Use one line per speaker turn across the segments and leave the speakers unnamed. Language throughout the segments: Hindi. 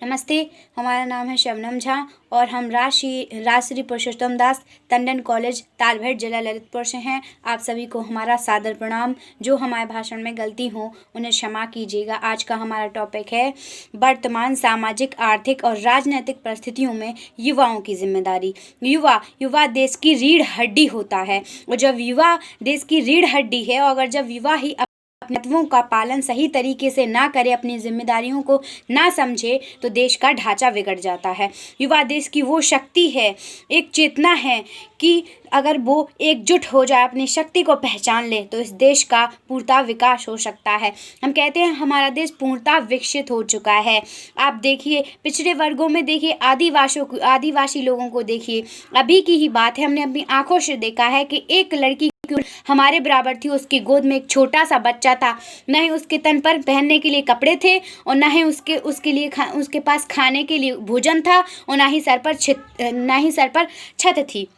नमस्ते। हमारा नाम है शबनम झा और हम राजश्री पुरुषोत्तम दास टंडन कॉलेज तालभेट जिला ललितपुर से हैं। आप सभी को हमारा सादर प्रणाम। जो हमारे भाषण में गलती हो उन्हें क्षमा कीजिएगा। आज का हमारा टॉपिक है वर्तमान सामाजिक, आर्थिक और राजनीतिक परिस्थितियों में युवाओं की जिम्मेदारी। युवा देश की रीढ़ हड्डी होता है और जब युवा देश की रीढ़ हड्डी है और अगर जब युवा ही तत्वों का पालन सही तरीके से ना करे, अपनी जिम्मेदारियों को ना समझे, तो देश का ढांचा बिगड़ जाता है। युवा देश की वो शक्ति है, एक चेतना है कि अगर वो एकजुट हो जाए, अपनी शक्ति को पहचान ले, तो इस देश का पूर्णतः विकास हो सकता है। हम कहते हैं हमारा देश पूर्णतः विकसित हो चुका है। आप देखिए, पिछड़े वर्गों में देखिए, आदिवासी लोगों को देखिए। अभी की ही बात है, हमने अपनी आंखों से देखा है कि एक लड़की हमारे बराबर थी, उसकी गोद में एक छोटा सा बच्चा था। न ही उसके तन पर पहनने के लिए कपड़े थे और न ही उसके पास खाने के लिए भोजन था और न ही सर पर छत थी।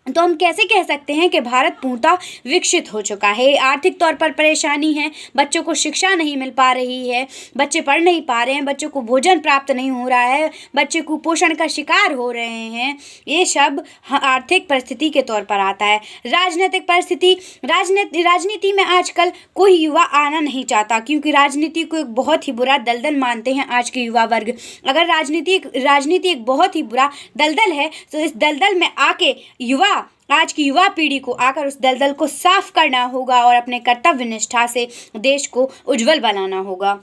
तो हम कैसे कह सकते हैं कि भारत पूर्णतः विकसित हो चुका है। आर्थिक तौर पर परेशानी है, बच्चों को शिक्षा नहीं मिल पा रही है, बच्चे पढ़ नहीं पा रहे हैं, बच्चों को भोजन प्राप्त नहीं हो रहा है, बच्चे कुपोषण का शिकार हो रहे हैं। ये सब आर्थिक परिस्थिति के तौर पर आता है। राजनीतिक परिस्थिति, राजनीति में आजकल कोई युवा आना नहीं चाहता, क्योंकि राजनीति को एक बहुत ही बुरा दलदल मानते हैं आज के युवा वर्ग। अगर राजनीति एक बहुत ही बुरा दलदल है, तो इस दलदल में आके आज की युवा पीढ़ी को आकर उस दलदल को साफ करना होगा और अपने कर्तव्य निष्ठा से देश को उज्जवल बनाना होगा।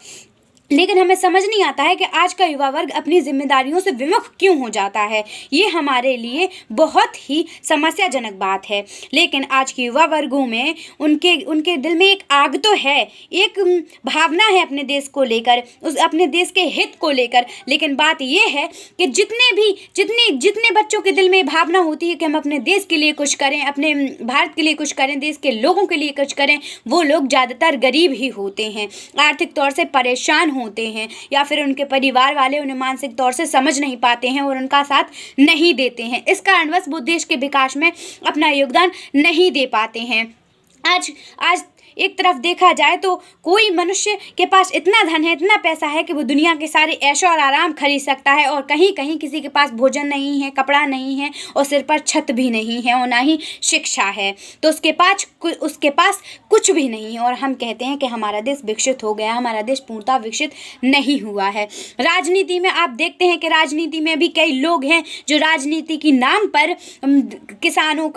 लेकिन हमें समझ नहीं आता है कि आज का युवा वर्ग अपनी जिम्मेदारियों से विमुख क्यों हो जाता है। ये हमारे लिए बहुत ही समस्याजनक बात है। लेकिन आज के युवा वर्गों में उनके दिल में एक आग तो है, एक भावना है अपने देश को लेकर, अपने देश के हित को लेकर। लेकिन बात ये है कि जितने बच्चों के दिल में भावना होती है कि हम अपने देश के लिए कुछ करें, अपने भारत के लिए कुछ करें, देश के लोगों के लिए कुछ करें, वो लोग ज़्यादातर गरीब ही होते हैं, आर्थिक तौर से परेशान होते हैं, या फिर उनके परिवार वाले उन्हें मानसिक तौर से समझ नहीं पाते हैं और उनका साथ नहीं देते हैं। इस कारणवश वो देश के विकास में अपना योगदान नहीं दे पाते हैं। आज एक तरफ देखा जाए तो कोई मनुष्य के पास इतना धन है, इतना पैसा है कि वो दुनिया के सारे ऐशो और आराम खरीद सकता है, और कहीं कहीं किसी के पास भोजन नहीं है, कपड़ा नहीं है और सिर पर छत भी नहीं है और ना ही शिक्षा है, तो उसके पास कुछ भी नहीं है। और हम कहते हैं कि हमारा देश विकसित हो गया। हमारा देश पूर्णतः विकसित नहीं हुआ है। राजनीति में आप देखते हैं कि राजनीति में भी कई लोग हैं जो राजनीति के नाम पर किसानों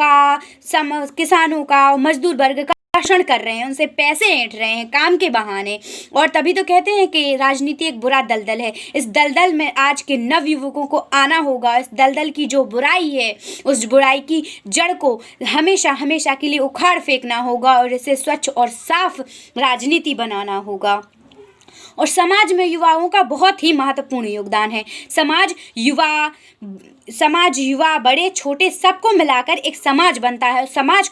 का मजदूर वर्ग का शोषण कर रहे हैं, उनसे पैसे ऐंठ रहे हैं काम के बहाने। और तभी तो कहते हैं कि राजनीति एक बुरा दलदल है। इस दलदल में आज के नव युवकों को आना होगा। इस दलदल की जो बुराई है, उस बुराई की जड़ को हमेशा के लिए उखाड़ फेंकना होगा और इसे स्वच्छ और साफ राजनीति बनाना होगा। और समाज में युवाओं का बहुत ही महत्वपूर्ण योगदान है। समाज युवा बड़े छोटे सबको मिलाकर एक समाज बनता है। समाज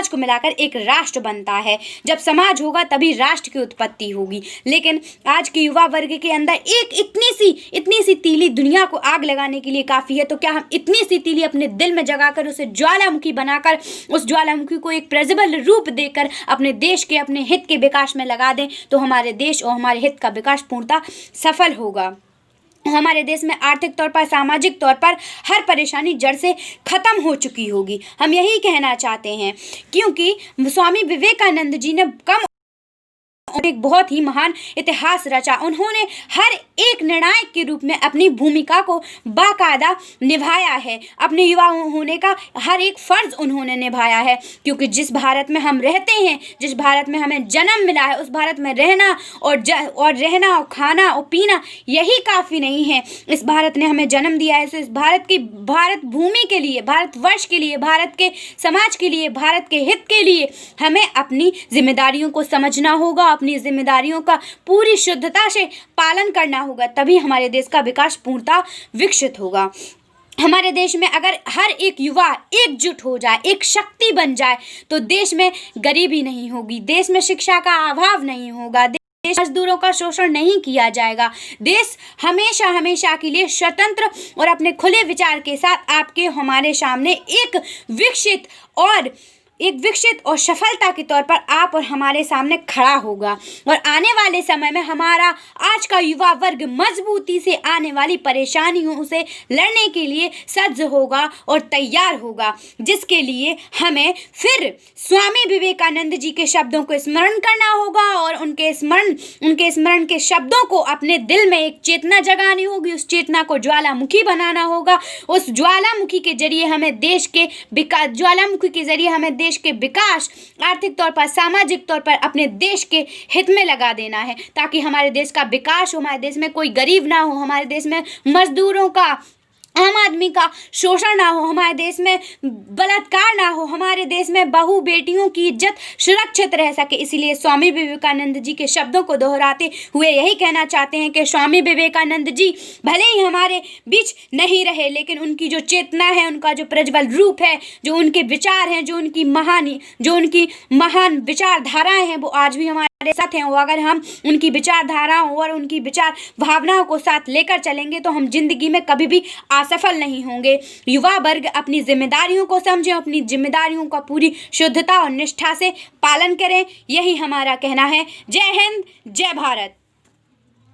को मिलाकर एक राष्ट्र बनता है। जब समाज होगा तभी राष्ट्र की उत्पत्ति होगी। लेकिन आज के युवा वर्ग के अंदर एक इतनी सी तीली दुनिया को आग लगाने के लिए काफ़ी है। तो क्या हम इतनी सी तीली अपने दिल में जगाकर उसे ज्वालामुखी बनाकर, उस ज्वालामुखी को एक प्रज्वल रूप देकर अपने देश के, अपने हित के विकास में लगा दें, तो हमारे देश और हमारे हित का विकास पूर्णतः सफल होगा। हमारे देश में आर्थिक तौर पर, सामाजिक तौर पर हर परेशानी जड़ से खत्म हो चुकी होगी। हम यही कहना चाहते हैं, क्योंकि स्वामी विवेकानंद जी ने और एक बहुत ही महान इतिहास रचा। उन्होंने हर एक निर्णायक के रूप में अपनी भूमिका को बाकायदा निभाया है। अपने युवा होने का हर एक फर्ज उन्होंने निभाया है, क्योंकि जिस भारत में हम रहते हैं, जिस भारत में हमें जन्म मिला है, उस भारत में रहना और खाना और पीना यही काफ़ी नहीं है। इस भारत ने हमें जन्म दिया है, तो इस भारत भूमि के लिए, भारतवर्ष के लिए, भारत के समाज के लिए, भारत के हित के लिए हमें अपनी जिम्मेदारियों को समझना होगा, अपनी जिम्मेदारियों का पूरी शुद्धता से पालन करना होगा। तभी हमारे देश का विकास पूर्णतः विकसित होगा। हमारे देश में अगर हर एक युवा एकजुट हो जाए, एक शक्ति बन जाए, तो देश में गरीबी नहीं होगी, देश में शिक्षा का अभाव नहीं होगा, देश मजदूरों का शोषण नहीं किया जाएगा। देश हमेशा के लिए स्वतंत्र और अपने खुले विचार के साथ आपके हमारे सामने एक विकसित और एक विकसित और सफलता के तौर पर आप और हमारे सामने खड़ा होगा और आने वाले समय में हमारा आज का युवा वर्ग मजबूती से आने वाली परेशानियों से लड़ने के लिए सज्ज होगा और तैयार होगा, जिसके लिए हमें फिर स्वामी विवेकानंद जी के शब्दों को स्मरण करना होगा और उनके स्मरण के शब्दों को अपने दिल में एक चेतना जगानी होगी। उस चेतना को ज्वालामुखी बनाना होगा। उस ज्वालामुखी के जरिए हमें देश के विकास आर्थिक तौर पर, सामाजिक तौर पर अपने देश के हित में लगा देना है, ताकि हमारे देश का विकास हो, हमारे देश में कोई गरीब ना हो, हमारे देश में मजदूरों का, आम आदमी का शोषण ना हो, हमारे देश में बलात्कार ना हो, हमारे देश में बहू बेटियों की इज्जत सुरक्षित रह सके। इसलिए स्वामी विवेकानंद जी के शब्दों को दोहराते हुए यही कहना चाहते हैं कि स्वामी विवेकानंद जी भले ही हमारे बीच नहीं रहे, लेकिन उनकी जो चेतना है, उनका जो प्रज्वल रूप है, जो उनके विचार हैं, जो उनकी महान विचारधाराएं हैं, वो आज भी हमारे साथ हैं। और अगर हम उनकी विचारधाराओं और उनकी विचार भावनाओं को साथ लेकर चलेंगे तो हम जिंदगी में कभी भी असफल नहीं होंगे। युवा वर्ग अपनी जिम्मेदारियों को समझें, अपनी जिम्मेदारियों का पूरी शुद्धता और निष्ठा से पालन करें, यही हमारा कहना है। जय हिंद, जय भारत।